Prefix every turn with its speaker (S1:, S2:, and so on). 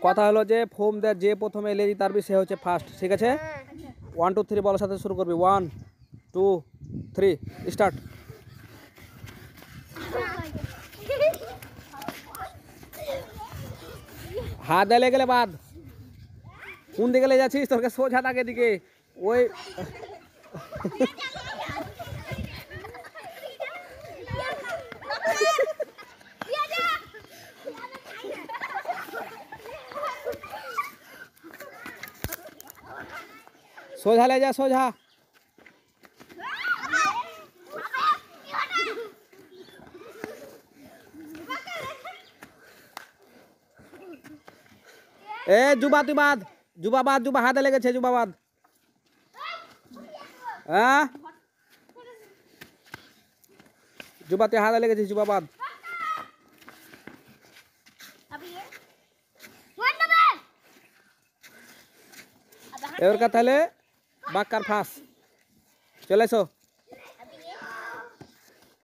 S1: কথা হলো যে ফোম দেয় যে প্রথমে লেজি তারবি সে হচ্ছে ফার্স্ট, ঠিক আছে? 1 2 3 বলার সাথে শুরু করবি। 1 2 3 স্টার্ট। হাত দিলে গেলে বাদ। কোন দিকে লে যাচ্ছিস? তোরকে সোজা তাকে দিকে ওই सोझा ले जा सोझा। ए जुबा तु बाद जुबा हाथ लेगे छे जुबा बाद। हाँ जुबा ते हाथ लेगे छे जुबा बाद। एवर का ताले बाकार फास चले सो।